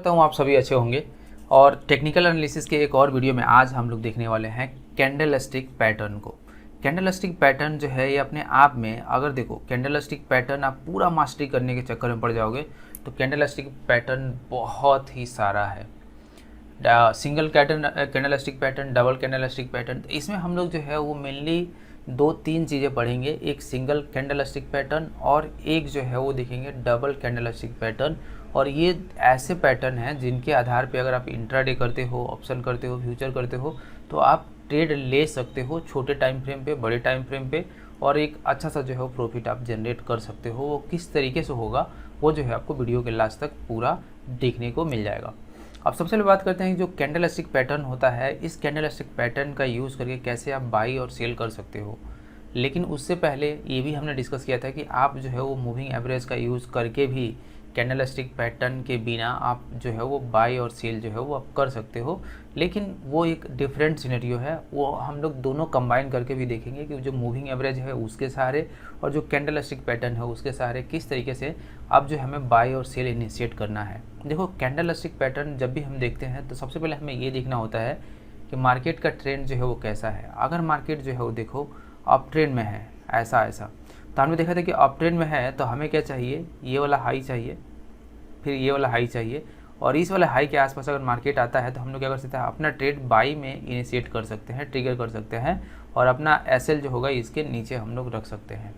करता हूँ आप सभी अच्छे होंगे। और टेक्निकल एनालिसिस के एक और वीडियो में आज हम लोग देखने वाले हैं कैंडल स्टिक पैटर्न को। कैंडल स्टिक पैटर्न जो है ये अपने आप में, अगर देखो कैंडल स्टिक पैटर्न आप पूरा मास्टरी करने के चक्कर में पड़ जाओगे तो कैंडल स्टिक पैटर्न बहुत ही सारा है। Single candle stick pattern, double candle stick pattern. इसमें हम लोग जो है वो मेनली 2-3 चीज़ें पढ़ेंगे, एक सिंगल कैंडल स्टिक पैटर्न और एक जो है वो देखेंगे डबल कैंडल स्टिक पैटर्न। और ये ऐसे पैटर्न हैं जिनके आधार पे अगर आप इंट्राडे करते हो, ऑप्शन करते हो, फ्यूचर करते हो तो आप ट्रेड ले सकते हो छोटे टाइम फ्रेम पे, बड़े टाइम फ्रेम पे, और एक अच्छा सा जो है प्रॉफिट आप जनरेट कर सकते हो। वो किस तरीके से होगा वो जो है आपको वीडियो के लास्ट तक पूरा देखने को मिल जाएगा। अब सबसे पहले बात करते हैं जो कैंडल स्टिक पैटर्न होता है, इस कैंडल स्टिक पैटर्न का यूज़ करके कैसे आप बाई और सेल कर सकते हो। लेकिन उससे पहले ये भी हमने डिस्कस किया था कि आप जो है वो मूविंग एवरेज का यूज़ करके भी कैंडल स्टिक पैटर्न के बिना आप जो है वो बाई और सेल जो है वो आप कर सकते हो। लेकिन वो एक डिफरेंट सिनेरियो है, वो हम लोग दोनों कंबाइन करके भी देखेंगे कि जो मूविंग एवरेज है उसके सहारे और जो कैंडल स्टिक पैटर्न है उसके सहारे किस तरीके से अब जो हमें बाई और सेल इनिशिएट करना है। देखो कैंडल स्टिक पैटर्न जब भी हम देखते हैं तो सबसे पहले हमें ये देखना होता है कि मार्केट का ट्रेंड जो है वो कैसा है। अगर मार्केट जो है वो देखो अप ट्रेंड में है, ऐसा तो हमने देखा था कि अप ट्रेंड में है तो हमें क्या चाहिए, ये वाला हाई चाहिए, फिर ये वाला हाई चाहिए, और इस वाले हाई के आसपास अगर मार्केट आता है तो हम लोग क्या कर सकते हैं, अपना ट्रेड बाई में इनिशिएट कर सकते हैं, ट्रिगर कर सकते हैं, और अपना एसएल जो होगा इसके नीचे हम लोग रख सकते हैं।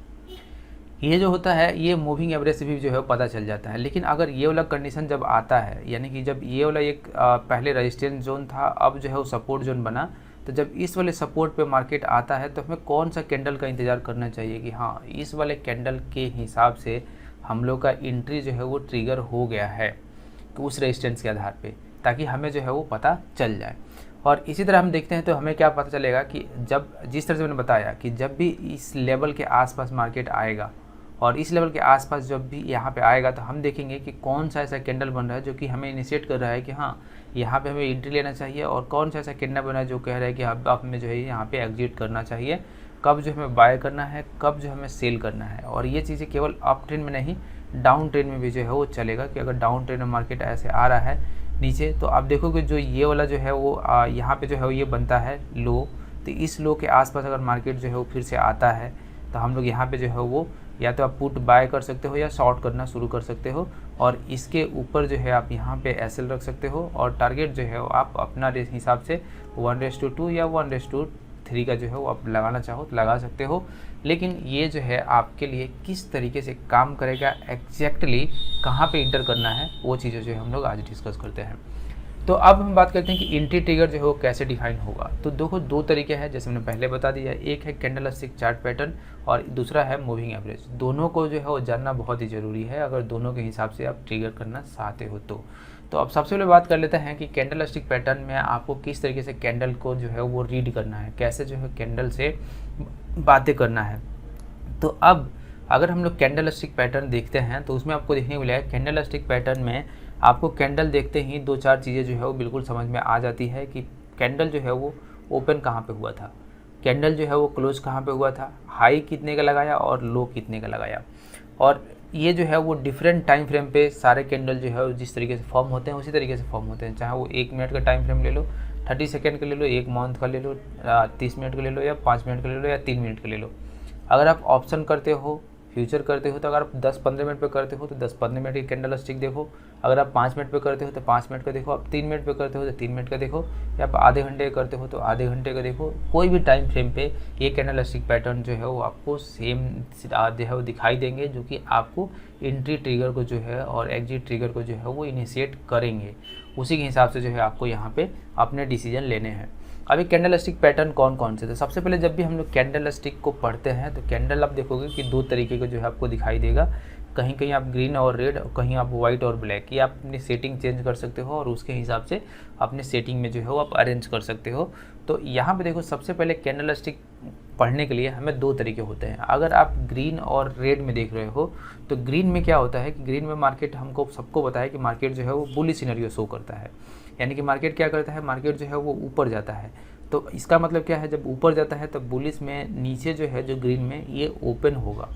ये जो होता है ये मूविंग एवरेज से भी जो है पता चल जाता है। लेकिन अगर ये वाला कंडीशन जब आता है, यानी कि जब ये वाला एक पहले रेजिस्टेंस जोन था, अब जो है वो सपोर्ट जोन बना, तो जब इस वाले सपोर्ट पे मार्केट आता है तो हमें कौन सा कैंडल का इंतज़ार करना चाहिए कि हाँ इस वाले कैंडल के हिसाब से हम लोग का एंट्री जो है वो ट्रिगर हो गया है, तो उस रेजिस्टेंस के आधार पे, ताकि हमें जो है वो पता चल जाए। और इसी तरह हम देखते हैं तो हमें क्या पता चलेगा कि जब जिस तरह से मैंने बताया कि जब भी इस लेवल के आसपास मार्केट आएगा और इस लेवल के आसपास जब भी यहाँ पे आएगा तो हम देखेंगे कि कौन सा ऐसा कैंडल बन रहा है जो कि हमें इनिशिएट कर रहा है कि हाँ यहाँ पे हमें एंट्री लेना चाहिए, और कौन सा ऐसा कैंडल बना है जो कह रहा है कि अब हमें जो है यहाँ पे एग्जिट करना चाहिए, कब जो हमें बाय करना है, कब जो हमें सेल करना है। और ये चीज़ें केवल अप ट्रेंड में नहीं, डाउन ट्रेंड में भी जो है वो चलेगा कि अगर डाउन ट्रेंड में मार्केट ऐसे आ रहा है नीचे तो आप देखोगे जो ये वाला जो है वो यहाँ पे जो है ये बनता है लो, तो इस लो के आसपास अगर मार्केट जो है वो फिर से आता है तो हम लोग यहाँ पे जो है वो या तो आप पुट बाय कर सकते हो या शॉर्ट करना शुरू कर सकते हो, और इसके ऊपर जो है आप यहाँ पे एसएल रख सकते हो, और टारगेट जो है वो आप अपना हिसाब से 1:2 या 1:3 का जो है वो आप लगाना चाहो तो लगा सकते हो। लेकिन ये जो है आपके लिए किस तरीके से काम करेगा, एग्जैक्टली कहाँ पे इंटर करना है, वो चीज़ें जो है हम लोग आज डिस्कस करते हैं। तो अब हम बात करते हैं कि एंट्री ट्रिगर जो है वो कैसे डिफाइन होगा। तो देखो दो तरीके हैं जैसे मैंने पहले बता दिया, एक है कैंडल स्टिक चार्ट पैटर्न और दूसरा है मूविंग एवरेज। दोनों को जो है वो जानना बहुत ही ज़रूरी है अगर दोनों के हिसाब से आप ट्रिगर करना चाहते हो तो अब सबसे पहले बात कर लेते हैं कि कैंडल स्टिक पैटर्न में आपको किस तरीके से कैंडल को जो है वो रीड करना है, कैसे जो है कैंडल से बातें करना है। तो अब अगर हम लोग कैंडल स्टिक पैटर्न देखते हैं तो उसमें आपको देखने को मिलेगा कैंडल स्टिक पैटर्न में आपको कैंडल देखते ही 2-4 चीज़ें जो है वो बिल्कुल समझ में आ जाती है कि कैंडल जो है वो ओपन कहाँ पे हुआ था, कैंडल जो है वो क्लोज कहाँ पे हुआ था, हाई कितने का लगाया और लो कितने का लगाया। और ये जो है वो डिफरेंट टाइम फ्रेम पे सारे कैंडल जो है जिस तरीके से फॉर्म होते हैं उसी तरीके से फॉर्म होते हैं, चाहे वो 1 मिनट का टाइम फ्रेम ले लो, 30 सेकेंड का ले लो, 1 मंथ का ले लो, 30 मिनट का ले लो, या 5 मिनट का ले लो, या 3 मिनट का ले लो। अगर आप ऑप्शन करते हो, फ्यूचर करते हो, तो अगर आप 10-15 मिनट पे करते हो तो 10-15 मिनट की कैंडल स्टिक देखो, अगर आप 5 मिनट पे करते हो तो 5 मिनट का देखो, आप 3 मिनट पे करते हो तो 3 मिनट का देखो, या आप आधे घंटे करते हो तो आधे घंटे का देखो। कोई भी टाइम फ्रेम पे ये कैंडल स्टिक पैटर्न जो है वो आपको सेम जो है वो दिखाई देंगे, जो कि आपको एंट्री ट्रिगर को जो है और एग्जिट ट्रिगर को जो है वो इनिशिएट करेंगे। उसी के हिसाब से जो है आपको यहाँ पे अपने डिसीजन लेने हैं। अभी कैंडल स्टिक पैटर्न कौन कौन से थे, सबसे पहले जब भी हम लोग कैंडल स्टिक को पढ़ते हैं तो कैंडल आप देखोगे कि 2 तरीके का जो है आपको दिखाई देगा, कहीं कहीं आप ग्रीन और रेड, कहीं आप वाइट और ब्लैक। ये आप अपनी सेटिंग चेंज कर सकते हो और उसके हिसाब से अपने सेटिंग में जो है वो आप अरेंज कर सकते हो। तो यहाँ पे देखो सबसे पहले कैंडल स्टिक पढ़ने के लिए हमें 2 तरीके होते हैं। अगर आप ग्रीन और रेड में देख रहे हो तो ग्रीन में क्या होता है कि ग्रीन में मार्केट हमको सबको पता है कि मार्केट जो है वो बुलिश सिनेरियो शो करता है, यानी कि मार्केट क्या करता है, मार्केट जो है वो ऊपर जाता है। तो इसका मतलब क्या है, जब ऊपर जाता है तब बुलिश में नीचे जो है जो ग्रीन में ये ओपन होगा।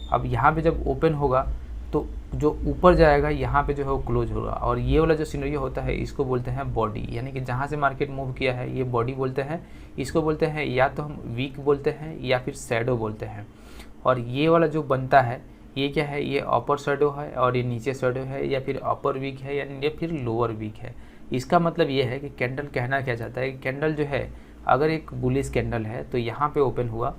अब यहाँ पे जब ओपन होगा तो जो ऊपर जाएगा यहाँ पे जो है वो क्लोज होगा। और ये वाला जो सिनेरियो होता है इसको बोलते हैं बॉडी, यानी कि जहाँ से मार्केट मूव किया है ये बॉडी बोलते हैं। इसको बोलते हैं या तो हम वीक बोलते हैं या फिर शैडो बोलते हैं। और ये वाला जो बनता है ये क्या है, ये अपर शैडो है और ये नीचे शैडो है, या फिर अपर वीक है या फिर लोअर वीक है। इसका मतलब ये है कि कैंडल कहना क्या चाहता है कि कैंडल जो है अगर एक बुलिश कैंडल है तो यहाँ पे ओपन हुआ,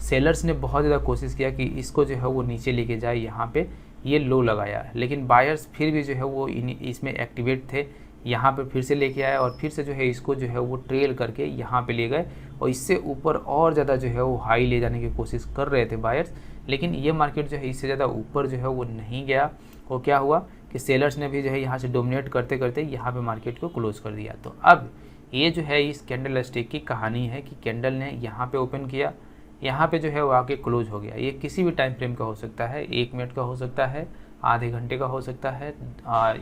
सेलर्स ने बहुत ज़्यादा कोशिश किया कि इसको जो है वो नीचे लेके जाए, यहाँ पे ये लो लगाया, लेकिन बायर्स फिर भी जो है वो इसमें एक्टिवेट थे, यहाँ पे फिर से लेके आए और फिर से जो है इसको जो है वो ट्रेल करके यहाँ पे ले गए और इससे ऊपर और ज़्यादा जो है वो हाई ले जाने की कोशिश कर रहे थे बायर्स। लेकिन ये मार्केट जो है इससे ज़्यादा ऊपर जो है वो नहीं गया। वो क्या हुआ कि सेलर्स ने भी जो है यहाँ से डोमिनेट करते करते यहाँ पे मार्केट को क्लोज कर दिया। तो अब ये जो है इस कैंडल स्टिक की कहानी है कि कैंडल ने यहाँ पे ओपन किया, यहाँ पे जो है वो आके क्लोज हो गया। ये किसी भी टाइम फ्रेम का हो सकता है, 1 मिनट का हो सकता है, आधे घंटे का हो सकता है,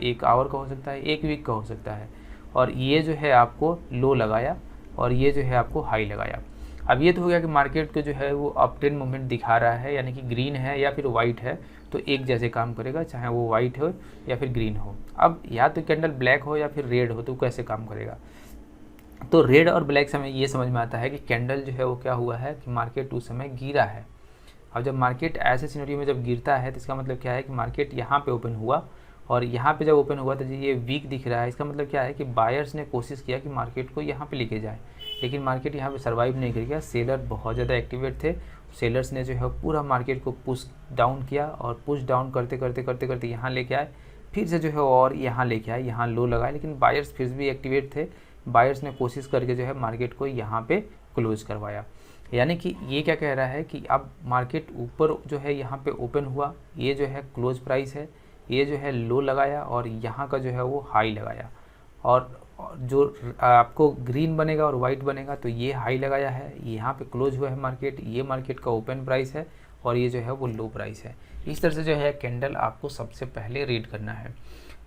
1 आवर का हो सकता है, 1 वीक का हो सकता है। और ये जो है आपको लो लगाया और ये जो है आपको हाई लगाया। अब ये तो हो गया कि मार्केट को जो है वो अप ट्रेंड मूवमेंट दिखा रहा है, यानी कि ग्रीन है या फिर वाइट है तो एक जैसे काम करेगा, चाहे वो वाइट हो या फिर ग्रीन हो। अब या तो कैंडल ब्लैक हो या फिर रेड हो तो कैसे काम करेगा। तो रेड और ब्लैक से हमें ये समझ में आता है कि कैंडल जो है वो क्या हुआ है कि मार्केट उस समय गिरा है। अब जब मार्केट ऐसे सिनेरियो में जब गिरता है तो इसका मतलब क्या है कि मार्केट यहाँ पे ओपन हुआ और यहाँ पे जब ओपन हुआ तो ये वीक दिख रहा है। इसका मतलब क्या है कि बायर्स ने कोशिश किया कि मार्केट को यहाँ पे लेके जाए, लेकिन मार्केट यहाँ पे सर्वाइव नहीं कर गया। सेलर बहुत ज़्यादा एक्टिवेट थे, सेलर्स ने जो है पूरा मार्केट को पुश डाउन किया और पुश डाउन करते करते करते करते यहाँ लेके आए, फिर से जो है और यहाँ लेके आए, यहाँ लो लगाए, लेकिन बायर्स फिर भी एक्टिवेट थे। बायर्स ने कोशिश करके जो है मार्केट को यहाँ पे क्लोज करवाया। यानी कि ये क्या कह रहा है कि अब मार्केट ऊपर जो है यहाँ पे ओपन हुआ, ये जो है क्लोज प्राइस है, ये जो है लो लगाया और यहाँ का जो है वो हाई लगाया। और जो आपको ग्रीन बनेगा और वाइट बनेगा तो ये हाई लगाया है, यहाँ पे क्लोज हुआ है मार्केट, ये मार्केट का ओपन प्राइस है और ये जो है वो लो प्राइस है। इस तरह से जो है कैंडल आपको सबसे पहले रीड करना है।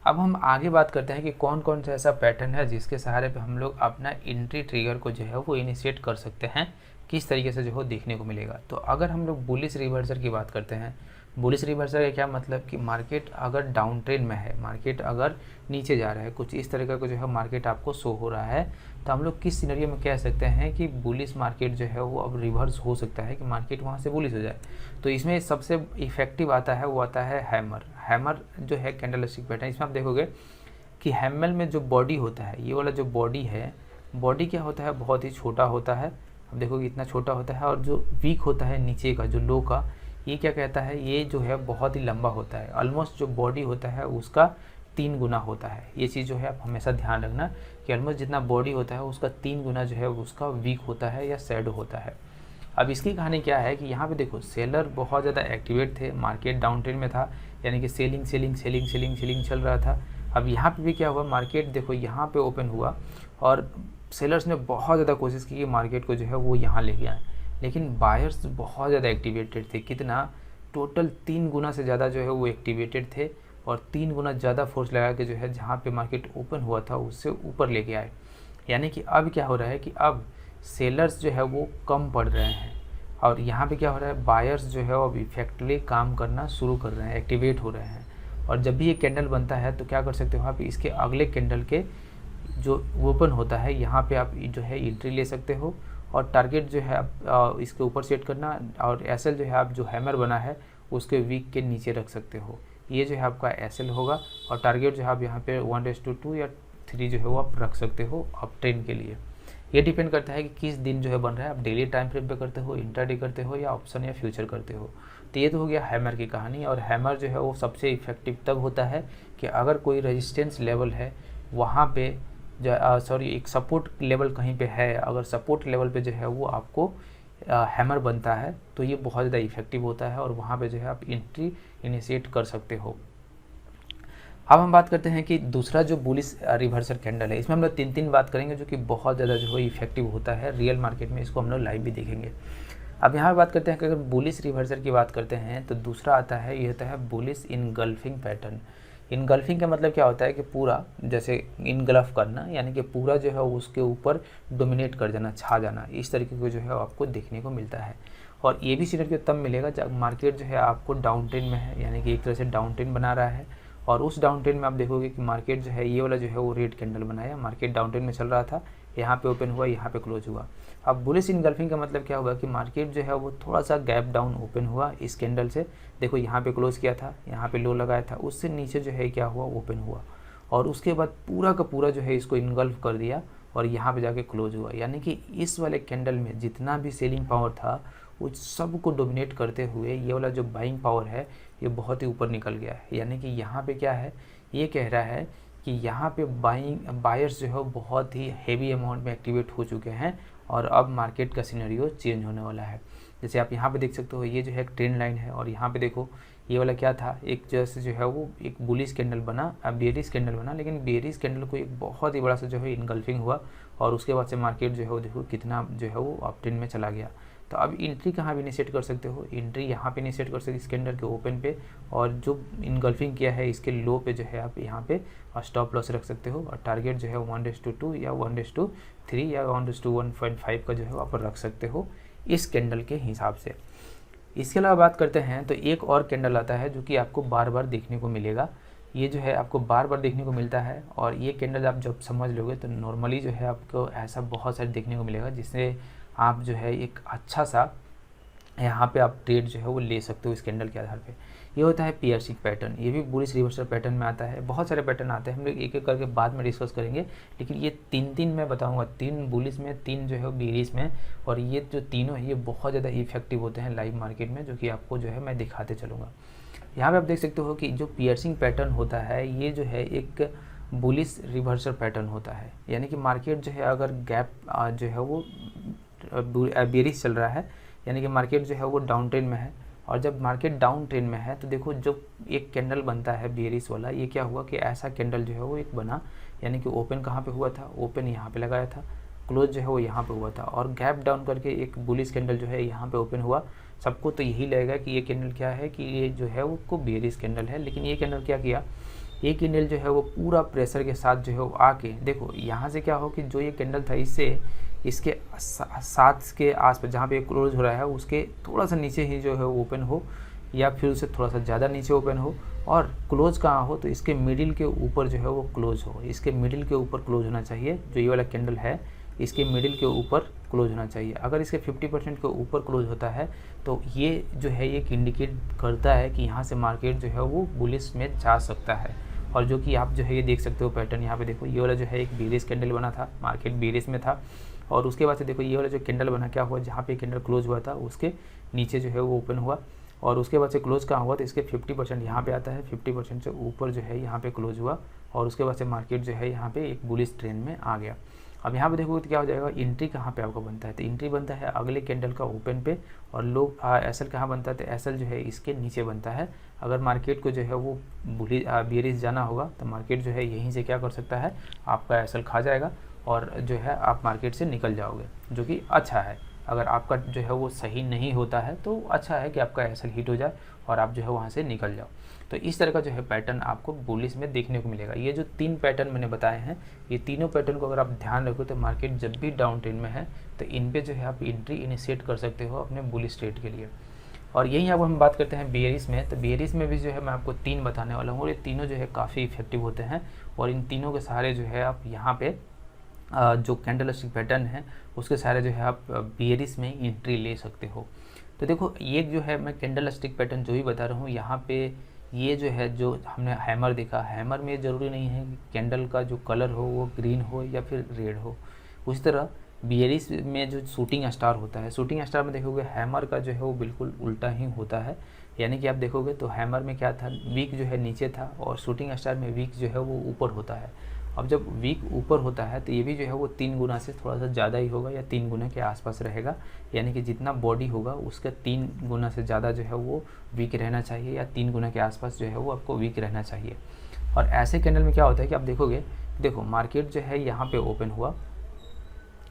अब हम आगे बात करते हैं कि कौन कौन सा ऐसा पैटर्न है जिसके सहारे पे हम लोग अपना एंट्री ट्रिगर को जो है वो इनिशिएट कर सकते हैं, किस तरीके से जो है देखने को मिलेगा। तो अगर हम लोग बुलिश रिवर्सल की बात करते हैं, बुलिश रिवर्सल का क्या मतलब कि मार्केट अगर डाउन ट्रेंड में है, मार्केट अगर नीचे जा रहा है, कुछ इस तरीके का जो है मार्केट आपको शो हो रहा है, तो हम लोग किस सिनेरियो में कह सकते हैं कि बुलिश मार्केट जो है वो अब रिवर्स हो सकता है, कि मार्केट वहाँ से बुलिश हो जाए। तो इसमें सबसे इफेक्टिव आता है वो आता है हैमर। हैमर जो है कैंडलस्टिक पैटर्न, इसमें आप देखोगे कि हैमर में जो बॉडी होता है, ये वाला जो बॉडी है, बॉडी क्या होता है, बहुत ही छोटा होता है। अब देखोगे इतना छोटा होता है। और जो वीक होता है नीचे का, जो लो का, ये क्या कहता है, ये जो है बहुत ही लंबा होता है। ऑलमोस्ट जो बॉडी होता है उसका 3 गुना होता है। ये चीज़ जो है आप हमेशा ध्यान रखना कि ऑलमोस्ट जितना बॉडी होता है उसका 3 गुना जो है उसका वीक होता है या सैड होता है। अब इसकी कहानी क्या है कि यहाँ पे देखो सेलर बहुत ज़्यादा एक्टिवेट थे, मार्केट डाउन ट्रेंड में था, यानी कि selling selling selling selling selling चल रहा था। अब यहाँ पे भी क्या हुआ, मार्केट देखो यहाँ पे ओपन हुआ और सेलर्स ने बहुत ज़्यादा कोशिश की कि मार्केट को जो है वो यहाँ लेके आए, लेकिन बायर्स बहुत ज़्यादा एक्टिवेटेड थे। कितना, टोटल 3 गुना से ज़्यादा जो है वो एक्टिवेटेड थे और 3 गुना ज़्यादा फोर्स लगा के जो है जहाँ पे मार्केट ओपन हुआ था उससे ऊपर लेके आए। यानी कि अब क्या हो रहा है कि अब सेलर्स जो है वो कम पड़ रहे हैं और यहाँ पे क्या हो रहा है, बायर्स जो है वो अब इफेक्टिवली काम करना शुरू कर रहे हैं, एक्टिवेट हो रहे हैं। और जब भी ये कैंडल बनता है तो क्या कर सकते हो आप, इसके अगले कैंडल के जो ओपन होता है यहाँ पे आप जो है एंट्री ले सकते हो और टारगेट जो है आप इसके ऊपर सेट करना, और एसएल जो है आप जो हैमर बना है उसके वीक के नीचे रख सकते हो। ये जो है आपका एसएल होगा और टारगेट जो है आप यहाँ पे 1:2 या 3 जो है वो आप रख सकते हो अप ट्रेंड के लिए। ये डिपेंड करता है कि किस दिन जो है बन रहा है, आप डेली टाइम फ्रेम पे करते हो, इंट्राडे करते हो या ऑप्शन या फ्यूचर करते हो। तो ये तो हो गया हैमर की कहानी। और हैमर जो है वो सबसे इफेक्टिव तब होता है कि अगर कोई रेजिस्टेंस लेवल है वहाँ पे एक सपोर्ट लेवल कहीं पे है, अगर सपोर्ट लेवल पे जो है वो आपको हैमर बनता है तो ये बहुत ज़्यादा इफेक्टिव होता है और वहाँ पे जो है आप एंट्री इनिशिएट कर सकते हो। अब हम बात करते हैं कि दूसरा जो बुलिश रिवर्सल कैंडल है, इसमें हम लोग 3 बात करेंगे जो कि बहुत ज़्यादा जो है इफेक्टिव होता है रियल मार्केट में, इसको हम लोग लाइव भी देखेंगे। अब यहाँ पे बात करते हैं कि अगर बुलिश रिवर्सल की बात करते हैं तो दूसरा आता है, ये होता है बुलिश इनगल्फिंग पैटर्न। इनगल्फिंग का मतलब क्या होता है कि पूरा जैसे इनगल्फ करना, यानी कि पूरा जो है उसके ऊपर डोमिनेट कर जाना, छा जाना, इस तरीके को जो है आपको देखने को मिलता है। और ये भी सिनेरियो तब मिलेगा जब मार्केट जो है आपको डाउन ट्रेंड में है, यानी कि एक तरह से डाउन ट्रेंड बना रहा है, और उस डाउन ट्रेंड में आप देखोगे कि मार्केट जो है ये वाला जो है वो रेड कैंडल बनाया, मार्केट डाउन ट्रेंड में चल रहा था, यहाँ पे ओपन हुआ, यहाँ पे क्लोज हुआ। अब बुलिश इनगल्फिंग का मतलब क्या होगा कि मार्केट जो है वो थोड़ा सा गैप डाउन ओपन हुआ इस कैंडल से, देखो यहाँ पे क्लोज किया था, यहाँ पे लो लगाया था, उससे नीचे जो है क्या हुआ, ओपन हुआ, और उसके बाद पूरा का पूरा जो है इसको इनगल्फ कर दिया और यहाँ पे जाके क्लोज हुआ। यानी कि इस वाले कैंडल में जितना भी सेलिंग पावर था वो सब को डोमिनेट करते हुए ये वाला जो बाइंग पावर है ये बहुत ही ऊपर निकल गया है। यानी कि यहाँ पे क्या है, ये कह रहा है कि यहाँ पे बायर्स जो है बहुत ही हेवी अमाउंट में एक्टिवेट हो चुके हैं और अब मार्केट का सिनेरियो चेंज होने वाला है। जैसे आप यहाँ पे देख सकते हो, ये जो है एक ट्रेंड लाइन है, और यहाँ पे देखो ये वाला क्या था, एक जैसे जो है वो एक बुलिश कैंडल बना, बेरिश कैंडल बना, लेकिन बेरिश कैंडल को एक बहुत ही बड़ा सा जो है इनगल्फिंग हुआ, और उसके बाद से मार्केट जो है वो देखो कितना जो है वो अप ट्रेंड में चला गया। तो अब एंट्री कहाँ भी इनिशिएट कर सकते हो, एंट्री यहाँ पे इनिशिएट कर सकते हो इस कैंडल के ओपन पे, और जो इनगल्फिंग किया है इसके लो पे जो है आप यहाँ पे स्टॉप लॉस रख सकते हो, और टारगेट जो है 1:2 या 1:3 या 1:1.5 का जो है आप रख सकते हो इस कैंडल के हिसाब से। इसके अलावा बात करते हैं तो एक और कैंडल आता है जो कि आपको बार बार देखने को मिलेगा, ये जो है आपको बार बार देखने को मिलता है, और ये कैंडल आप जब समझ लोगे तो नॉर्मली जो है आपको ऐसा बहुत सारे देखने को मिलेगा जिससे आप जो है एक अच्छा सा यहाँ पे आप ट्रेड जो है वो ले सकते हो इस कैंडल के आधार पे। ये होता है पियर्सिंग पैटर्न, ये भी बुलिश रिवर्सल पैटर्न में आता है, बहुत सारे पैटर्न आते हैं, हम लोग एक एक करके बाद में डिस्कस करेंगे, लेकिन ये तीन मैं बताऊंगा, 3 बुलिश में, 3 जो है बेरिश में, और ये जो तीनों है ये बहुत ज़्यादा इफेक्टिव होते हैं लाइव मार्केट में, जो कि आपको जो है मैं दिखाते चलूँगा। यहाँ पर आप देख सकते हो कि जो पियर्सिंग पैटर्न होता है ये जो है एक बुलिश रिवर्सल पैटर्न होता है, यानी कि मार्केट जो है अगर गैप जो है वो बेरिश चल रहा है, यानी कि मार्केट जो है वो डाउन ट्रेंड में है, और जब मार्केट डाउन ट्रेंड में है तो देखो जो एक कैंडल बनता है बेरिश वाला, ये क्या हुआ कि ऐसा कैंडल जो है वो एक बना, यानी कि ओपन कहाँ पे हुआ था, ओपन यहाँ पे लगाया था, क्लोज जो है वो यहाँ पे हुआ था, और गैप डाउन करके एक बुलिश कैंडल जो है यहाँ पे ओपन हुआ। सबको तो यही लगेगा कि ये कैंडल क्या है, कि ये जो है वो बेरिश कैंडल है, लेकिन ये कैंडल क्या किया, ये कैंडल जो है वो पूरा प्रेशर के साथ जो है वो आके देखो यहाँ से क्या हो कि जो ये कैंडल था इससे इसके साथ के आसपास जहाँ पे क्लोज हो रहा है उसके थोड़ा सा नीचे ही जो है वो ओपन हो, या फिर उससे थोड़ा सा ज़्यादा नीचे ओपन हो, और क्लोज कहाँ हो तो इसके मिडिल के ऊपर जो है वो क्लोज हो, इसके मिडिल के ऊपर क्लोज होना चाहिए। जो ये वाला कैंडल है इसके मिडिल के ऊपर क्लोज होना चाहिए। अगर इसके 50% के ऊपर क्लोज होता है तो ये जो है एक इंडिकेट करता है कि यहाँ से मार्केट जो है वो बुलिश में जा सकता है। और जो कि आप जो है ये देख सकते हो पैटर्न, यहाँ पे देखो ये वाला जो है एक बेरिश कैंडल बना था, मार्केट बेरिश में था, और उसके बाद से देखो ये वाला जो कैंडल बना क्या हुआ, जहाँ पे कैंडल क्लोज हुआ था उसके नीचे जो है वो ओपन हुआ, और उसके बाद से क्लोज कहाँ हुआ तो इसके 50% यहाँ पे आता है, 50% से ऊपर जो है यहाँ पे क्लोज हुआ, और उसके बाद से मार्केट जो है यहाँ पे एक बुलिश ट्रेंड में आ गया। अब यहाँ पे देखोगे तो क्या हो जाएगा, एंट्री कहाँ पे आपको बनता है, तो एंट्री बनता है अगले कैंडल का ओपन पे, और लोग एसएल कहाँ बनता है, तो एसएल जो है इसके नीचे बनता है। अगर मार्केट को जो है वो बेरिश जाना होगा तो मार्केट जो है यहीं से क्या कर सकता है, आपका एसएल खा जाएगा और जो है आप मार्केट से निकल जाओगे, जो कि अच्छा है। अगर आपका जो है वो सही नहीं होता है तो अच्छा है कि आपका एसएल हिट हो जाए और आप जो है वहाँ से निकल जाओ। तो इस तरह का जो है पैटर्न आपको बुलिश में देखने को मिलेगा। ये जो 3 पैटर्न मैंने बताए हैं, ये तीनों पैटर्न को अगर आप ध्यान रखो तो मार्केट जब भी डाउन ट्रेंड में है तो इन पे जो है आप एंट्री इनिशिएट कर सकते हो अपने बुलिश ट्रेड के लिए। और यहीं अब हम बात करते हैं बेरिश में, तो बेरिश में भी जो है मैं आपको 3 बताने वाला हूँ, और ये तीनों जो है काफ़ी इफेक्टिव होते हैं, और इन तीनों के सहारे जो है आप यहाँ पे जो कैंडलस्टिक पैटर्न है उसके सहारे जो है आप बेरिश में एंट्री ले सकते हो। तो देखो ये जो है मैं कैंडलस्टिक पैटर्न जो भी बता रहा हूँ, यहाँ पे ये जो है जो हमने हैमर देखा, हैमर में ज़रूरी नहीं है कि कैंडल का जो कलर हो वो ग्रीन हो या फिर रेड हो। उसी तरह बेरिश में जो शूटिंग स्टार होता है, शूटिंग स्टार में देखोगे हैमर का जो है वो बिल्कुल उल्टा ही होता है। यानी कि आप देखोगे तो हैमर में क्या था, वीक जो है नीचे था, और शूटिंग स्टार में वीक जो है वो ऊपर होता है। अब जब वीक ऊपर होता है तो ये भी जो है वो 3 गुना से थोड़ा सा ज़्यादा ही होगा, या 3 गुना के आसपास रहेगा। यानी कि जितना बॉडी होगा उसका 3 गुना से ज़्यादा जो है वो वीक रहना चाहिए, या 3 गुना के आसपास जो है वो आपको वीक रहना चाहिए। और ऐसे कैंडल में क्या होता है कि आप देखोगे, देखो मार्केट जो है यहाँ पे ओपन हुआ,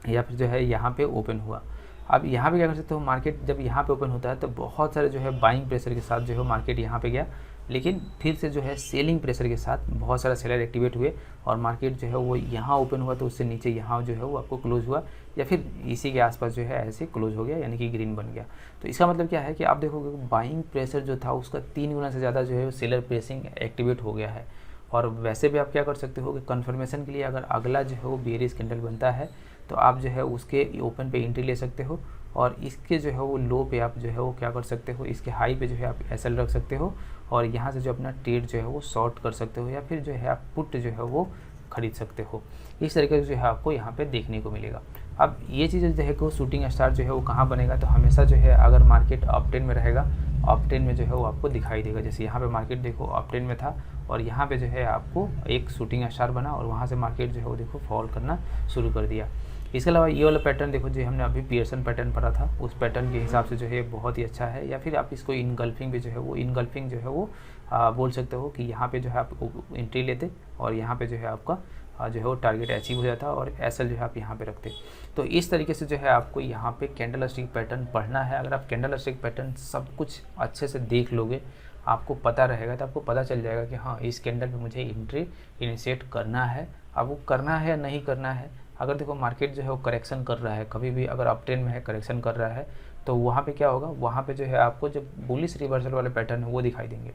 या फिर जो है यहाँ पे ओपन हुआ। अब यहाँ पे क्या कर सकते हो, मार्केट जब यहाँ पे ओपन होता है तो बहुत सारे जो है बाइंग प्रेशर के साथ जो है मार्केट यहाँ पे गया, लेकिन फिर से जो है सेलिंग प्रेशर के साथ बहुत सारा सेलर एक्टिवेट हुए और मार्केट जो है वो यहाँ ओपन हुआ तो उससे नीचे यहाँ जो है वो आपको क्लोज हुआ या फिर इसी के आसपास जो है ऐसे क्लोज हो गया, यानी कि ग्रीन बन गया। तो इसका मतलब क्या है कि आप देखोगे बाइंग प्रेशर जो था उसका 3 गुना से ज़्यादा जो है सेलर प्रेसिंग एक्टिवेट हो गया है। और वैसे भी आप क्या कर सकते हो कि कन्फर्मेशन के लिए अगर अगला जो है वो बेयरिश कैंडल बनता है तो आप जो है उसके ओपन पे एंट्री ले सकते हो और इसके जो है वो लो पे आप जो है वो क्या कर सकते हो, इसके हाई पे जो है आप एसएल रख सकते हो और यहाँ से जो अपना ट्रेड जो है वो शॉर्ट कर सकते हो या फिर जो है आप पुट जो है वो खरीद सकते हो। इस तरीके से जो है आपको यहाँ पे देखने को मिलेगा। अब ये चीज़ जो है को शूटिंग स्टार जो है वो कहाँ बनेगा, तो हमेशा जो है अगर मार्केट अप ट्रेंड में रहेगा, अप ट्रेंड में जो है वो आपको दिखाई देगा। जैसे यहाँ पे मार्केट देखो अप ट्रेंड में था और यहाँ पे जो है आपको एक शूटिंग स्टार बना और वहाँ से मार्केट जो है वो देखो फॉल करना शुरू कर दिया। इसके अलावा ये वाला पैटर्न देखो जो हमने अभी पियर्सन पैटर्न पढ़ा था, उस पैटर्न के हिसाब से जो है बहुत ही अच्छा है। या फिर आप इसको इनगल्फिंग भी जो है वो इनगल्फिंग जो है वो बोल सकते हो कि यहाँ पे जो है आप एंट्री लेते और यहाँ पे जो है आपका जो है वो टारगेट अचीव हो जाता और एसएल जो है आप यहाँ पे रखते। तो इस तरीके से जो है आपको यहाँ पे कैंडल स्टिक पैटर्न पढ़ना है। अगर आप कैंडल स्टिक पैटर्न सब कुछ अच्छे से देख लोगे, आपको पता रहेगा, तो आपको पता चल जाएगा कि हाँ इस कैंडल पे मुझे एंट्री इनिशिएट करना है। अब वो करना है या नहीं करना है, अगर देखो मार्केट जो है वो करेक्शन कर रहा है, कभी भी अगर अप ट्रेंड में है करेक्शन कर रहा है तो वहाँ पे क्या होगा, वहाँ पे जो है आपको जो बुलिश रिवर्सल वाले पैटर्न है वो दिखाई देंगे।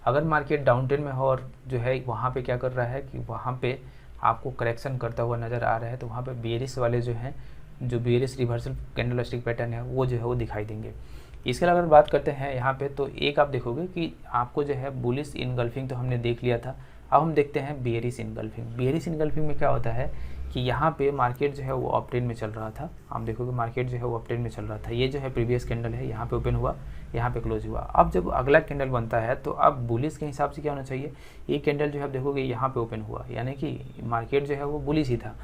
अगर मार्केट डाउन ट्रेंड में हो और जो है वहाँ पे क्या कर रहा है कि वहाँ पे आपको करेक्शन करता हुआ नज़र आ रहा है तो वहाँ पे बेरिश वाले जो हैं, जो bearish reversal candle stick pattern है वो जो है वो दिखाई देंगे। इसके अलावा अगर बात करते हैं यहाँ पे तो एक आप देखोगे कि आपको जो है बुलिश इनगल्फिंग तो हमने देख लिया था। अब हम देखते हैं बेरिश इनगल्फिंग। बेरिश इनगल्फिंग में क्या होता है कि यहाँ पे मार्केट जो है वो अप ट्रेंड में चल रहा था। आप देखोगे मार्केट जो है वो अप ट्रेंड में चल रहा था। ये जो है प्रीवियस कैंडल है, यहाँ पे ओपन हुआ, यहाँ पे क्लोज हुआ। अब जब अगला कैंडल बनता है तो अब बुलिश के हिसाब से क्या होना चाहिए, ये कैंडल जो है आप देखोगे यहाँ पे ओपन हुआ, यानी कि मार्केट जो है वो बुलिश ही था।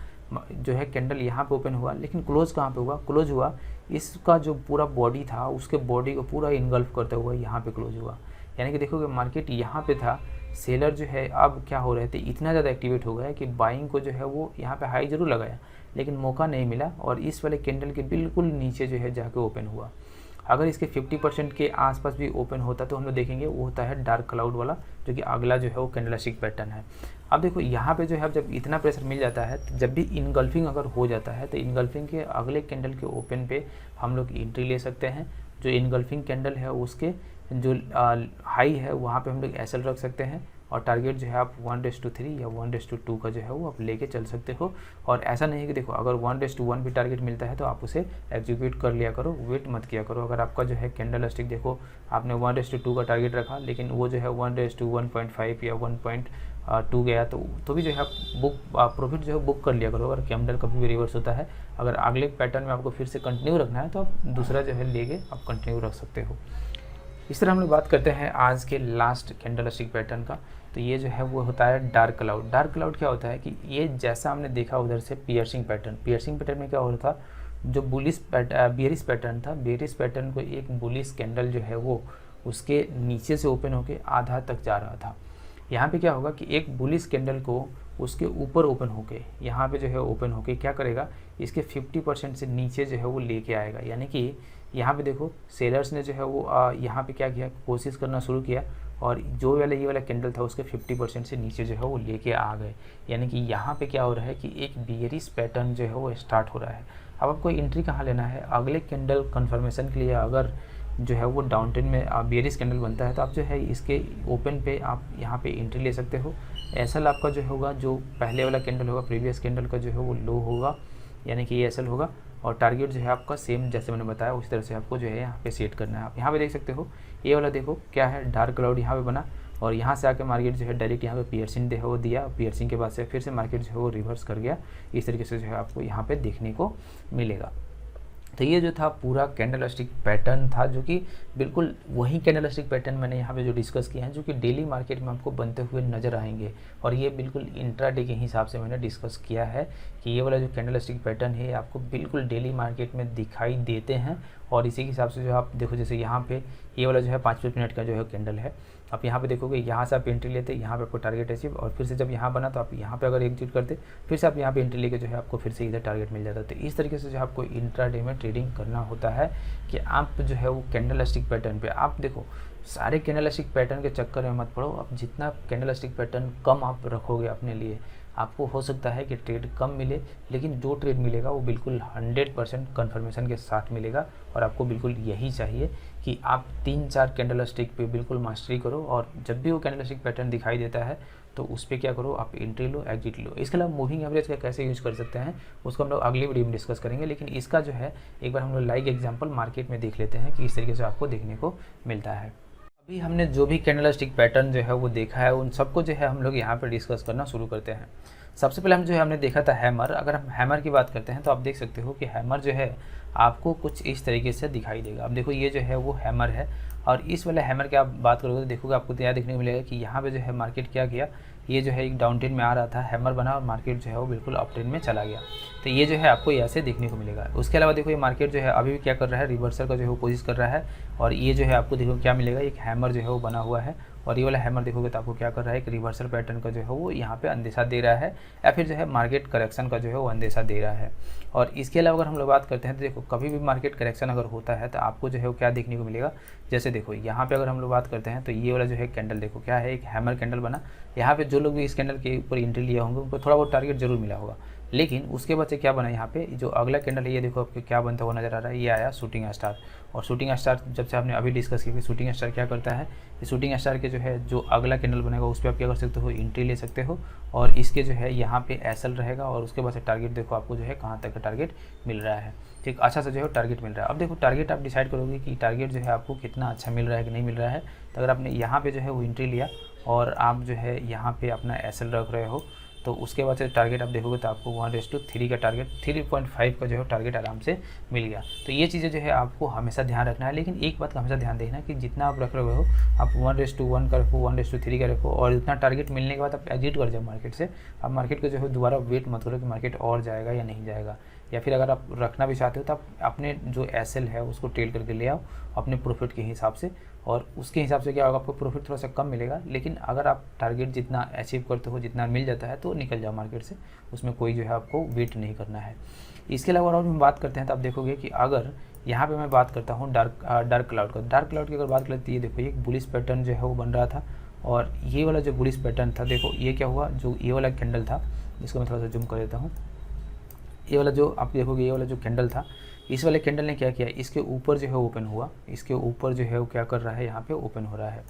जो है कैंडल यहाँ पे ओपन हुआ, लेकिन क्लोज कहाँ पे हुआ, क्लोज हुआ इसका जो पूरा बॉडी था उसके बॉडी को पूरा इनगल्फ करते हुए यहाँ पे क्लोज हुआ। यानी कि देखोगे मार्केट यहाँ पे था, सेलर जो है अब क्या हो रहे थे, इतना ज़्यादा एक्टिवेट हो गया कि बाइंग को जो है वो यहाँ पे हाई जरूर लगाया लेकिन मौका नहीं मिला और इस वाले कैंडल के बिल्कुल नीचे जो है जाके ओपन हुआ। अगर इसके 50% के आसपास भी ओपन होता तो हम लोग देखेंगे वो होता है डार्क क्लाउड वाला, जो कि अगला जो है वो कैंडल स्टिक पैटर्न है। अब देखो यहाँ पे जो है जब इतना प्रेशर मिल जाता है तो जब भी इनगल्फिंग अगर हो जाता है तो इनगल्फिंग के अगले कैंडल के ओपन पे हम लोग एंट्री ले सकते हैं। जो इनगल्फिंग कैंडल है उसके जो हाई है वहाँ पे हम लोग एसएल रख सकते हैं और टारगेट जो है आप 1:3 या 1:2 का जो है वो आप लेके चल सकते हो। और ऐसा नहीं है कि देखो अगर 1:1 भी टारगेट मिलता है तो आप उसे एग्जीक्यूट कर लिया करो, वेट मत किया करो। अगर आपका जो है कैंडल स्टिक देखो आपने 1:2 का टारगेट रखा लेकिन वो जो है 1:1.5 या 1.2 गया तो भी जो है आप प्रॉफिट जो है बुक कर लिया करो। अगर कैंडल कभी भी रिवर्स होता है, अगर अगले पैटर्न में आपको फिर से कंटिन्यू रखना है तो आप दूसरा जो है लेके आप कंटिन्यू रख सकते हो। इस तरह हम लोग बात करते हैं आज के लास्ट कैंडल स्टिक पैटर्न का। तो ये जो है वो होता है डार्क क्लाउड। डार्क क्लाउड क्या होता है कि ये जैसा हमने देखा उधर से पियर्सिंग पैटर्न में क्या हो रहा था, जो बुलिश बेरिश पैटर्न था, बेरिश पैटर्न को एक बुलिश कैंडल जो है वो उसके नीचे से ओपन होके आधा तक जा रहा था। यहाँ पे क्या होगा कि एक बुलिश कैंडल को उसके ऊपर ओपन होके यहाँ पे जो है ओपन होके क्या करेगा, इसके 50% से नीचे जो है वो लेके आएगा। यानी कि यहाँ पे देखो सेलर्स ने जो है वो यहाँ पे क्या किया, कोशिश करना शुरू किया और जो वाला ये वाला कैंडल था उसके 50% से नीचे जो है वो लेके आ गए। यानी कि यहाँ पे क्या हो रहा है कि एक बियरिश पैटर्न जो है वो स्टार्ट हो रहा है। अब आपको एंट्री कहाँ लेना है, अगले कैंडल कन्फर्मेशन के लिए अगर जो है वो डाउन ट्रेंड में बियरिश कैंडल बनता है तो आप जो है इसके ओपन पे आप यहाँ पे एंट्री ले सकते हो। एसएल आपका जो होगा, जो पहले वाला कैंडल होगा प्रीवियस कैंडल का जो है वो लो होगा, यानी कि ये एसएल होगा और टारगेट जो है आपका सेम जैसे मैंने बताया उस तरह से आपको जो है यहाँ पे सेट करना है। आप यहाँ पे देख सकते हो ये वाला देखो क्या है, डार्क क्लाउड यहाँ पे बना और यहाँ से आके मार्केट जो है डायरेक्ट यहाँ पे पियर्सिंग है वो दिया, पियर्सिंग के बाद से फिर से मार्केट जो है वो रिवर्स कर गया। इस तरीके से जो है आपको यहाँ पे देखने को मिलेगा। तो ये जो था पूरा कैंडल स्टिक पैटर्न था, जो कि बिल्कुल वही कैंडल स्टिक पैटर्न मैंने यहाँ पे जो डिस्कस किया है जो कि डेली मार्केट में आपको बनते हुए नज़र आएंगे। और ये बिल्कुल इंट्राडे के हिसाब से मैंने डिस्कस किया है कि ये वाला जो कैंडल स्टिक पैटर्न है आपको बिल्कुल डेली मार्केट में दिखाई देते हैं। और इसी के हिसाब से जो आप देखो, जैसे यहाँ पे ये वाला जो है 5-5 मिनट का जो है कैंडल है, आप यहाँ पे देखोगे यहाँ से आप एंट्री लेते, यहाँ पे आपको टारगेट अचीव, और फिर से जब यहाँ बना तो आप यहाँ पे अगर एग्जिट करते, फिर से आप यहाँ पे एंट्री लेके जो है आपको फिर से इधर टारगेट मिल जाता है। तो इस तरीके से जो आपको इंट्राडे में ट्रेडिंग करना होता है कि आप जो है वो कैंडल स्टिक पैटर्न पे, आप देखो सारे कैंडल स्टिक पैटर्न के चक्कर में मत पड़ो। आप जितना कैंडल स्टिक पैटर्न कम आप रखोगे अपने लिए, आपको हो सकता है कि ट्रेड कम मिले, लेकिन जो ट्रेड मिलेगा वो बिल्कुल 100% कन्फर्मेशन के साथ मिलेगा। और आपको बिल्कुल यही चाहिए कि आप 3-4 कैंडल स्टिक पे बिल्कुल मास्टरी करो, और जब भी वो कैंडल स्टिक पैटर्न दिखाई देता है तो उस पर क्या करो, आप एंट्री लो, एग्जिट लो। इसके अलावा मूविंग एवरेज का कैसे यूज़ कर सकते हैं उसको हम लोग अगली वीडियो में डिस्कस करेंगे, लेकिन इसका जो है एक बार हम लोग लाइव एग्जाम्पल मार्केट में देख लेते हैं कि इस तरीके से आपको देखने को मिलता है। अभी हमने जो भी कैंडल स्टिक पैटर्न जो है वो देखा है, उन सबको जो है हम लोग यहाँ पर डिस्कस करना शुरू करते हैं। सबसे पहले हम जो है हमने देखा था हैमर। अगर हम हैमर की बात करते हैं तो आप देख सकते हो कि हैमर जो है आपको कुछ इस तरीके से दिखाई देगा। अब देखो ये जो है वो हैमर है, और इस वाले हैमर की आप बात करोगे तो देखोगे आपको तो यहाँ देखने को मिलेगा कि यहाँ पे जो है मार्केट क्या किया, ये जो है एक डाउन ट्रेंड में आ रहा था, हैमर बना और मार्केट जो है वो बिल्कुल अप ट्रेंड में चला गया। तो ये जो है आपको ऐसे देखने को मिलेगा। उसके अलावा देखो ये मार्केट जो है अभी भी क्या कर रहा है, रिवर्सल का जो है वो कोशिश कर रहा है, और ये जो है आपको देखो क्या मिलेगा, एक हैमर जो है वो बना हुआ है, और ये वाला हैमर देखोगे तो आपको क्या कर रहा है, एक रिवर्सल पैटर्न का जो है वो यहाँ पे अंदेशा दे रहा है, या फिर जो है मार्केट करेक्शन का जो है वो अंदेशा दे रहा है। और इसके अलावा अगर हम लोग बात करते हैं तो देखो कभी भी मार्केट करेक्शन अगर होता है तो आपको जो है वो क्या देखने को मिलेगा, जैसे देखो यहाँ पे अगर हम लोग बात करते हैं तो ये वाला जो है कैंडल देखो क्या है, एक हैमर कैंडल बना। यहाँ पे जो लोग भी इस कैंडल के ऊपर एंट्री लिया होंगे उनको थोड़ा बहुत टारगेट जरूर मिला होगा, लेकिन उसके बाद से क्या बना, यहाँ पे जो अगला कैंडल है ये देखो आपको क्या बनता हुआ नजर आ रहा है, ये आया शूटिंग स्टार। और शूटिंग स्टार जब से आपने अभी डिस्कस किया कि शूटिंग स्टार क्या करता है, शूटिंग स्टार के जो है जो अगला कैंडल बनेगा उस पर आप क्या कर सकते हो, एंट्री ले सकते हो, और इसके जो है यहाँ पे एसएल रहेगा, और उसके बाद से टारगेट देखो आपको जो है कहाँ तक का टारगेट मिल रहा है, ठीक अच्छा सा जो है टारगेट मिल रहा है। अब देखो टारगेट आप डिसाइड करोगे कि टारगेट जो है आपको कितना अच्छा मिल रहा है कि नहीं मिल रहा है। तो अगर आपने यहाँ पे जो है वो एंट्री लिया और आप जो है यहाँ पे अपना एसएल रख रहे हो, तो उसके बाद से टारगेट आप देखोगे तो आपको 1:3 का टारगेट, 3.5 का जो है टारगेट आराम से मिल गया। तो ये चीज़ें जो है आपको हमेशा ध्यान रखना है, लेकिन एक बात का हमेशा ध्यान देखना है कि जितना आप रख रहे हो आप 1:1 का रखो, 1:3 का रखो, और इतना टारगेट मिलने के बाद आप एग्जिट कर जाओ मार्केट से। आप मार्केट को जो है दोबारा वेट मत करो कि मार्केट और जाएगा या नहीं जाएगा, या फिर अगर आप रखना भी चाहते हो तो आप अपने जो एसएल है उसको ट्रेड करके ले आओ अपने प्रॉफिट के हिसाब से, और उसके हिसाब से क्या होगा, आपको प्रॉफिट थोड़ा सा कम मिलेगा, लेकिन अगर आप टारगेट जितना अचीव करते हो, जितना मिल जाता है तो निकल जाओ मार्केट से, उसमें कोई जो है आपको वेट नहीं करना है। इसके अलावा और हम बात करते हैं तो आप देखोगे कि अगर यहाँ पे मैं बात करता हूँ डार्क क्लाउड का, डार्क क्लाउड की अगर बात करते हैं, ये देखो एक बुलिश पैटर्न जो है वो बन रहा था, और ये वाला जो बुलिश पैटर्न था देखो ये क्या हुआ, जो ये वाला कैंडल था, जिसको मैं थोड़ा सा जूम कर देता हूँ, ये वाला जो आप देखोगे ये वाला जो कैंडल था, इस वाले कैंडल ने क्या किया, इसके ऊपर जो है ओपन हुआ, इसके ऊपर जो है वो क्या कर रहा है, यहाँ पे ओपन हो रहा है,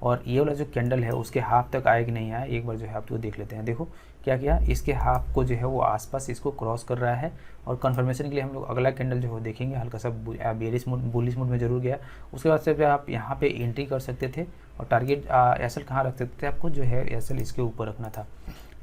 और ये वाला जो कैंडल है उसके हाफ तक आए कि नहीं आया, एक बार जो है आप तो देख लेते हैं। देखो क्या किया, इसके हाफ को जो है वो आसपास इसको क्रॉस कर रहा है, और कंफर्मेशन के लिए हम लोग अगला कैंडल जो है देखेंगे, हल्का सा बेरिश मोड बुलिश मोड में जरूर गया। उसके बाद से आप यहाँ पे एंट्री कर सकते थे, और टारगेट एसएल कहाँ रख सकते थे, आपको जो है एसएल इसके ऊपर रखना था,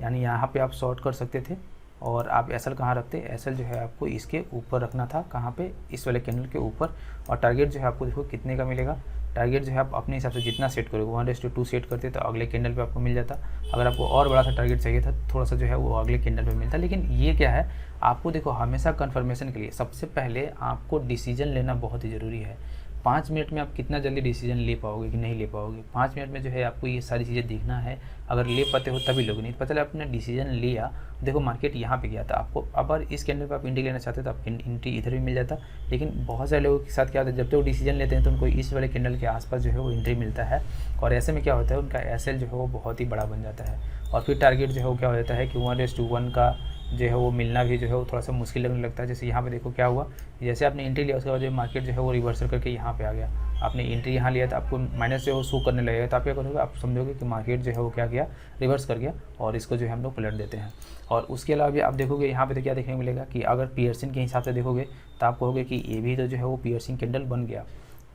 यानी यहाँ पे आप शॉर्ट कर सकते थे, और आप एसएल कहाँ रखते, एसएल जो है आपको इसके ऊपर रखना था, कहाँ पे, इस वाले कैंडल के ऊपर। और टारगेट जो है आपको देखो कितने का मिलेगा, टारगेट जो है आप अपने हिसाब से जितना सेट करोगे, 1:2 सेट करते तो अगले कैंडल पे आपको मिल जाता। अगर आपको और बड़ा सा टारगेट चाहिए था थोड़ा सा जो है वो अगले कैंडल पे मिलता। लेकिन ये क्या है, आपको देखो हमेशा कन्फर्मेशन के लिए सबसे पहले आपको डिसीजन लेना बहुत ही ज़रूरी है। 5 मिनट में आप कितना जल्दी डिसीजन ले पाओगे कि नहीं ले पाओगे, 5 मिनट में जो है आपको ये सारी चीज़ें देखना है। अगर ले पाते हो तभी लोग, नहीं पता चले आपने डिसीजन लिया, देखो मार्केट यहाँ पे गया था, आपको अगर इस कैंडल पे आप एंट्री लेना चाहते तो आप एंट्री इधर भी मिल जाता। लेकिन बहुत सारे लोगों के साथ क्या होता है, जब तक वो डिसीजन लेते हैं तो उनको इस वाले कैंडल के आसपास जो है वो एंट्री मिलता है, और ऐसे में क्या होता है, उनका एसएल जो है वो बहुत ही बड़ा बन जाता है, और फिर टारगेट जो है वो क्या हो जाता है कि 1:1 का जो है वो मिलना भी जो है वो थोड़ा सा मुश्किल लगने लगता है। जैसे यहाँ पे देखो क्या हुआ, जैसे आपने एंट्री लिया उसके बाद जो मार्केट जो है वो रिवर्सल करके यहाँ पे आ गया, आपने एंट्री यहाँ लिया तो आपको माइनस जो है वो शो करने लगेगा, तो आप क्या करोगे, आप समझोगे कि मार्केट जो है वो क्या किया, रिवर्स कर गया, और इसको जो है हम लोग पलट देते हैं। और उसके अलावा भी आप देखोगे यहाँ पे तो क्या देखने को मिलेगा कि अगर पियर्सिंग के हिसाब से देखोगे तो आप कहोगे कि ये भी तो जो है वो पियर्सिंग कैंडल बन गया,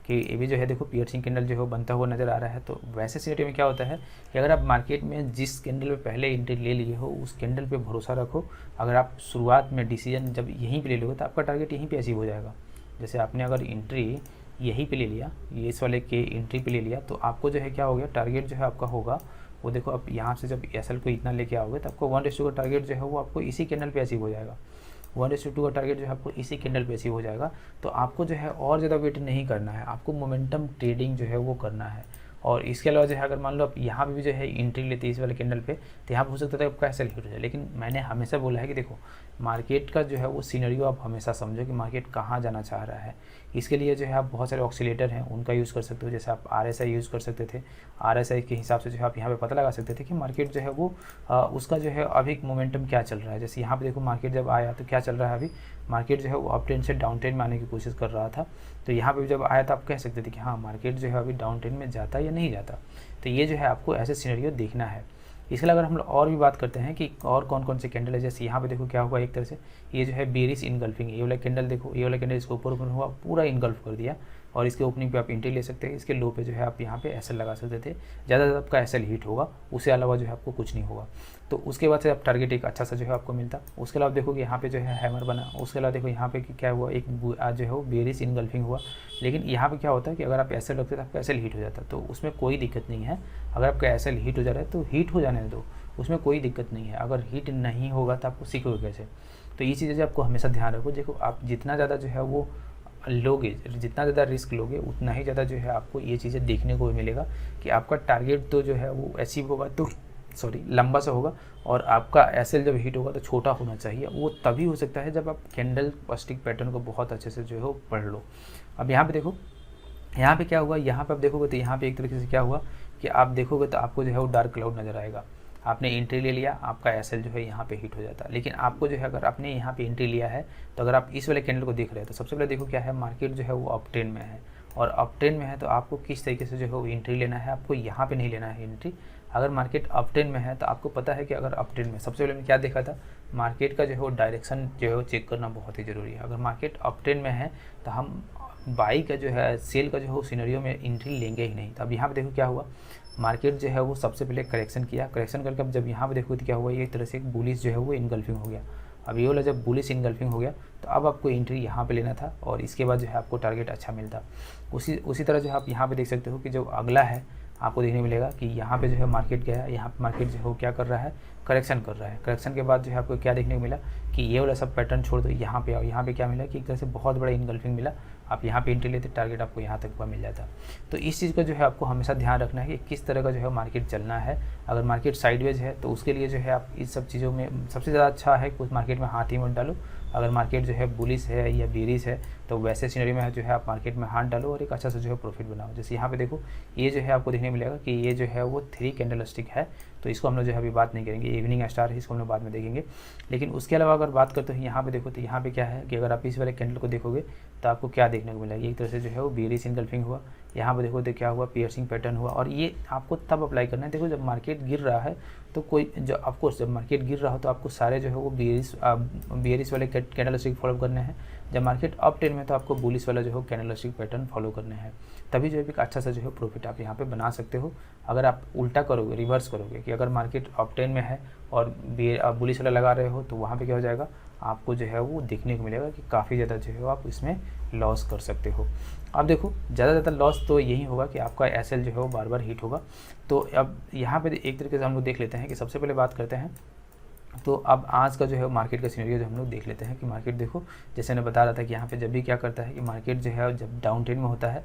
कि ये भी जो है देखो पियर्सिंग कैंडल जो है बनता हुआ नज़र आ रहा है। तो वैसे सिनेरियो में क्या होता है कि अगर आप मार्केट में जिस कैंडल पे पहले एंट्री ले लिए हो उस कैंडल पे भरोसा रखो। अगर आप शुरुआत में डिसीजन जब यहीं पे ले लोगे तो आपका टारगेट यहीं पे अचीव हो जाएगा। जैसे आपने अगर एंट्री यहीं पे ले लिया, ये इस वाले के एंट्री पे ले लिया, तो आपको जो है क्या हो गया, टारगेट जो है आपका होगा वो देखो, आप यहाँ से जब एसएल को इतना लेके आओगे तो आपको 1:2 का टारगेट जो है वो आपको इसी कैंडल पे अचीव हो जाएगा। 1:2 का टारगेट जो है आपको इसी कैंडल पे अचीव हो जाएगा। तो आपको जो है और ज़्यादा वेट नहीं करना है, आपको मोमेंटम ट्रेडिंग जो है वो करना है। और इसके अलावा जो है अगर मान लो आप यहाँ पे भी जो है एंट्री लेते हैं इस वाले कैंडल पे, तो यहाँ पे हो सकता था आपका ऐसा हिट हो जाए। लेकिन मैंने हमेशा बोला है कि देखो मार्केट का जो है वो सिनेरियो आप हमेशा समझो कि मार्केट कहाँ जाना चाह रहा है। इसके लिए जो है आप बहुत सारे ऑक्सीलेटर हैं उनका यूज़ कर सकते हो, जैसे आप RSI यूज़ कर सकते थे। RSI के हिसाब से जो है आप यहाँ पे पता लगा सकते थे कि मार्केट जो है वो उसका जो है अभी मोमेंटम क्या चल रहा है। जैसे यहाँ पे देखो मार्केट जब आया तो क्या चल रहा है, अभी मार्केट जो है वो अप ट्रेंड से डाउन ट्रेंड में आने की कोशिश कर रहा था। तो यहाँ पे जब आया तो आप कह सकते थे कि हाँ मार्केट जो है अभी डाउन ट्रेंड में जाता या नहीं जाता। तो ये जो है आपको ऐसे सिनेरियो देखना है। इसके अलावा अगर हम लोग और भी बात करते हैं कि और कौन कौन से कैंडल है, जैसे यहाँ पे देखो क्या हुआ, एक तरह से ये जो है बेरिश इनगल्फिंग, ये वाला कैंडल देखो, ये वाला कैंडल इसके ऊपर ऊपर हुआ, पूरा इनगल्फ कर दिया और इसके ओपनिंग पे आप एंट्री ले सकते हैं। इसके लो पे जो है आप यहाँ पे एसएल लगा सकते थे, ज़्यादा आपका एसएल हिट होगा, उसके अलावा जो है आपको कुछ नहीं होगा। तो उसके बाद से आप टारगेट एक अच्छा सा जो है आपको मिलता। उसके अलावा देखो कि यहाँ पे जो है हैमर बना। उसके अलावा देखो यहाँ पे क्या हुआ, एक जो है वो बेरिश इनगल्फिंग हुआ। लेकिन यहाँ पे क्या होता है कि अगर आप एसएल रखते तो आपका एसएल हिट हो जाता, तो उसमें कोई दिक्कत नहीं है। अगर आपका एसएल हिट हो जा रहा है तो हिट हो जाने दो, उसमें कोई दिक्कत नहीं है। अगर हिट नहीं होगा तो आपको सीखोगे कैसे। तो ये चीज़ें आपको हमेशा ध्यान रखो। देखो आप जितना ज़्यादा जो है वो लोगे, जितना ज़्यादा रिस्क लोगे उतना ही ज़्यादा जो है आपको ये चीज़ें देखने को मिलेगा कि आपका टारगेट तो जो है वो अचीव होगा तो लंबा सा होगा, और आपका एसएल जब हिट होगा तो छोटा होना चाहिए। वो तभी हो सकता है जब आप कैंडल स्टिक पैटर्न को बहुत अच्छे से जो है वो पढ़ लो। अब यहाँ पे देखो, यहाँ पे क्या हुआ, यहाँ पे आप देखोगे तो यहाँ पे एक तरीके से क्या हुआ कि आप देखोगे तो आपको जो है वो डार्क क्लाउड नज़र आएगा। आपने एंट्री ले लिया, आपका एसएल जो है यहाँ पे हिट हो जाता है। लेकिन आपको जो है अगर आपने यहाँ पे एंट्री लिया है तो अगर आप इस वाले कैंडल को देख रहे हैं तो सबसे पहले देखो क्या है, मार्केट जो है वो अप ट्रेंड में है, और अप ट्रेंड में है तो आपको किस तरीके से जो है वो एंट्री लेना है। आपको यहाँ पे नहीं लेना है एंट्री। अगर मार्केट अप ट्रेंड में है तो आपको पता है कि अगर अप ट्रेंड में, सबसे पहले मैंने क्या देखा था, मार्केट का जो है वो डायरेक्शन जो है वो चेक करना बहुत ही ज़रूरी है। अगर मार्केट अप ट्रेंड में है तो हम बाई का जो है सेल का जो है वो सिनेरियो में एंट्री लेंगे ही नहीं। तो अब यहाँ पे देखो क्या हुआ, मार्केट जो है वो सबसे पहले करेक्शन किया, करेक्शन करके अब जब यहाँ पे देखो तो क्या हुआ, ये एक तरह से एक बुलिश जो है वो इनगल्फिंग हो गया। अब ये वाला जब बुलिश इनगल्फिंग हो गया तो अब आपको एंट्री यहाँ पे लेना था, और इसके बाद जो है आपको टारगेट अच्छा मिलता। उसी तरह जो है आप यहाँ पे देख सकते हो कि जो अगला है आपको देखने मिलेगा कि यहाँ पे जो है मार्केट गया है, यहाँ पे मार्केट जो है वो क्या कर रहा है, करेक्शन कर रहा है। करेक्शन के बाद जो है आपको क्या देखने को मिला कि ये वाला सब पैटर्न छोड़ दो, यहाँ पे आओ। यहाँ पे क्या मिला कि एक तरह से बहुत बड़ा इनगल्फिंग मिला। आप यहाँ पे एंट्री लेते, टारगेट आपको यहाँ तक मिल जाता। तो इस चीज़ का जो है आपको हमेशा ध्यान रखना है कि किस तरह का जो है मार्केट चलना है। अगर मार्केट साइडवेज है तो उसके लिए जो है आप इस सब चीज़ों में सबसे ज़्यादा अच्छा है कि उस मार्केट में हाथ ही मत डालो। अगर मार्केट जो है बुलिश है या बेरिश है तो वैसे सिनेरियो में जो है आप मार्केट में हाथ डालो और एक अच्छा सा जो है प्रॉफिट बनाओ। जैसे यहाँ पे देखो, ये जो है आपको देखने मिलेगा कि ये जो है वो 3 कैंडल स्टिक है, तो इसको हम लोग जो है अभी बात नहीं करेंगे। इवनिंग स्टार है, इसको हम लोग बाद में देखेंगे। लेकिन उसके अलावा अगर बात करते हैं यहाँ पे देखो, तो यहाँ पे क्या है कि अगर आप इस वाले कैंडल को देखोगे तो आपको क्या देखने को मिलेगा, एक तरह से जो है वो बेरिश इनगल्फिंग हुआ। यहाँ पे देखो तो क्या हुआ, पियर्सिंग पैटर्न हुआ। और ये आपको तब अप्लाई करना है, देखो जब मार्केट गिर रहा है तो कोई जो ऑफकोर्स जब मार्केट गिर रहा हो तो आपको सारे जो है वो बेरिश वाले कैंडल स्टिक फॉलो करने हैं। जब मार्केट अप ट्रेंड में तो आपको बुलिश वाला जो है कैंडल स्टिक पैटर्न फॉलो करने हैं, तभी जो है एक अच्छा सा जो है प्रॉफिट आप यहाँ पे बना सकते हो। अगर आप उल्टा करोगे, रिवर्स करोगे कि अगर मार्केट अप ट्रेंड में है और बुलिश वाला लगा रहे हो तो वहाँ पे क्या हो जाएगा, आपको जो है वो देखने को मिलेगा कि काफ़ी ज़्यादा जो है आप इसमें लॉस कर सकते हो। अब देखो ज़्यादा लॉस तो यही होगा कि आपका एसएल जो है वो बार बार हिट होगा। तो अब यहाँ पे एक तरीके से हम लोग देख लेते हैं कि सबसे पहले बात करते हैं तो अब आज का जो है मार्केट का सिनेरियो जो हम लोग देख लेते हैं कि मार्केट देखो, जैसे मैं बता रहा था कि यहाँ पे जब भी क्या करता है कि मार्केट जो है जब डाउन ट्रेंड में होता है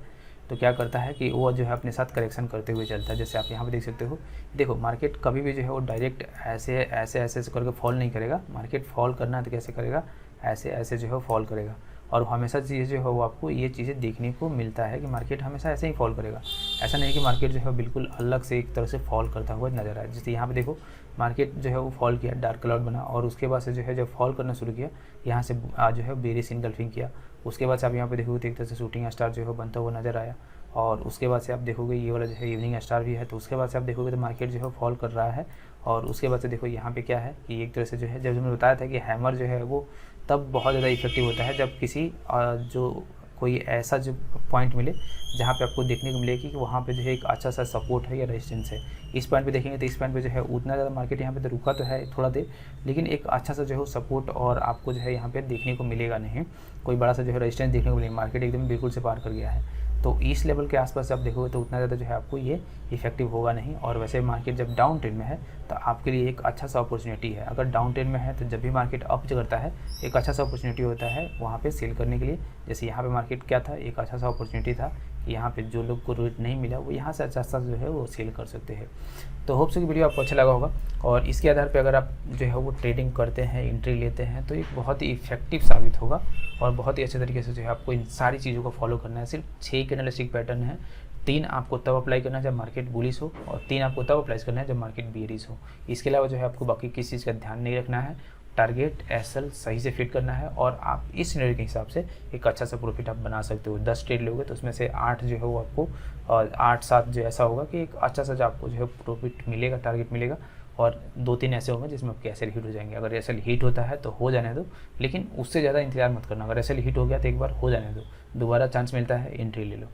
तो क्या करता है कि वो जो है अपने साथ करेक्शन करते हुए चलता है। जैसे आप यहाँ पे देख सकते हो, देखो मार्केट कभी भी जो है वो डायरेक्ट ऐसे करके फॉल नहीं करेगा। मार्केट फॉल करना है तो कैसे करेगा, ऐसे जो है फॉल करेगा। और हमेशा चीज़ें जो है वो आपको ये चीज़ें देखने को मिलता है कि मार्केट हमेशा ऐसे ही फॉल करेगा। ऐसा नहीं कि मार्केट जो है बिल्कुल अलग से एक तरह से फॉल करता हुआ नजर आए। जैसे यहाँ पे देखो मार्केट जो है वो फॉल किया, डार्क क्लाउड बना, और उसके बाद से जो है जब फॉल करना शुरू किया, यहाँ से जो है बेरिश इनगल्फिंग किया। उसके बाद से आप यहाँ पे देखोगे तो एक तरह से शूटिंग स्टार जो है बनता हुआ नजर आया। और उसके बाद से आप देखोगे ये वाला जो है इवनिंग स्टार भी है। तो उसके बाद से आप देखोगे तो मार्केट जो है फॉल कर रहा है। और उसके बाद से देखो यहाँ पे क्या है कि एक तरह से जो है, जब मैंने बताया था कि हैमर जो है वो तब बहुत ज़्यादा इफेक्टिव होता है जब किसी जो कोई ऐसा जो पॉइंट मिले जहाँ पे आपको देखने को मिले कि वहाँ पे जो है एक अच्छा सा सपोर्ट है या रेजिस्टेंस है। इस पॉइंट पे देखेंगे तो इस पॉइंट पे जो है उतना ज़्यादा मार्केट यहाँ पे तो रुका तो है थोड़ा देर, लेकिन एक अच्छा सा जो है सपोर्ट और आपको जो है यहाँ पे देखने को मिलेगा नहीं। कोई बड़ा सा जो है रेजिस्टेंस देखने को मिलेगा, मार्केट एकदम बिल्कुल से पार कर गया है। तो इस लेवल के आसपास आप देखोगे तो उतना ज़्यादा जो है आपको ये इफेक्टिव होगा नहीं। और वैसे मार्केट जब डाउन ट्रेंड में है तो आपके लिए एक अच्छा सा अपॉर्चुनिटी है। अगर डाउन ट्रेंड में है तो जब भी मार्केट अप करता है एक अच्छा सा अपॉर्चुनिटी होता है वहाँ पे सेल करने के लिए। जैसे यहाँ पे मार्केट क्या था, एक अच्छा सा अपॉर्चुनिटी था कि यहाँ पे जो लोग को रेट नहीं मिला वो यहाँ से अच्छा जो है वो सेल कर सकते हैं। तो होप से कि वीडियो आपको अच्छा लगा होगा, और इसके आधार पे अगर आप जो है वो ट्रेडिंग करते हैं, एंट्री लेते हैं, तो एक बहुत ही इफेक्टिव साबित होगा और बहुत ही अच्छे तरीके से जो है आपको इन सारी चीज़ों को फॉलो करना है। सिर्फ 6 कैंडलस्टिक पैटर्न है, 3 आपको तब अप्लाई करना है जब मार्केट बुलिश हो, और 3 आपको तब अप्लाई करना है जब मार्केट बेरिश हो। इसके अलावा जो है आपको बाकी किसी चीज़ का ध्यान नहीं रखना है। टारगेट एसएल सही से फिट करना है, और आप इस सिनेरियो के हिसाब से एक अच्छा सा प्रॉफिट आप बना सकते हो। 10 ट्रेड लोगे तो उसमें से 8 जो है वो आपको, और 8-7 जो ऐसा होगा कि एक अच्छा सा जो आपको जो है प्रॉफिट मिलेगा, टारगेट मिलेगा, और 2-3 ऐसे होंगे जिसमें आपके एसएल हिट हो जाएंगे। अगर एसएल हिट होता है तो हो जाने दो, लेकिन उससे ज़्यादा इंतजार मत करना। अगर एसएल हिट हो गया तो एक बार हो जाने दो, दोबारा चांस मिलता है, एंट्री ले लो।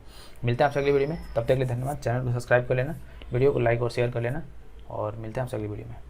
मिलते हैं आपसे अगली वीडियो में, तब तक के लिए धन्यवाद। चैनल को सब्सक्राइब कर लेना, वीडियो को लाइक और शेयर कर लेना, और मिलते हैं आपसे अगली वीडियो में।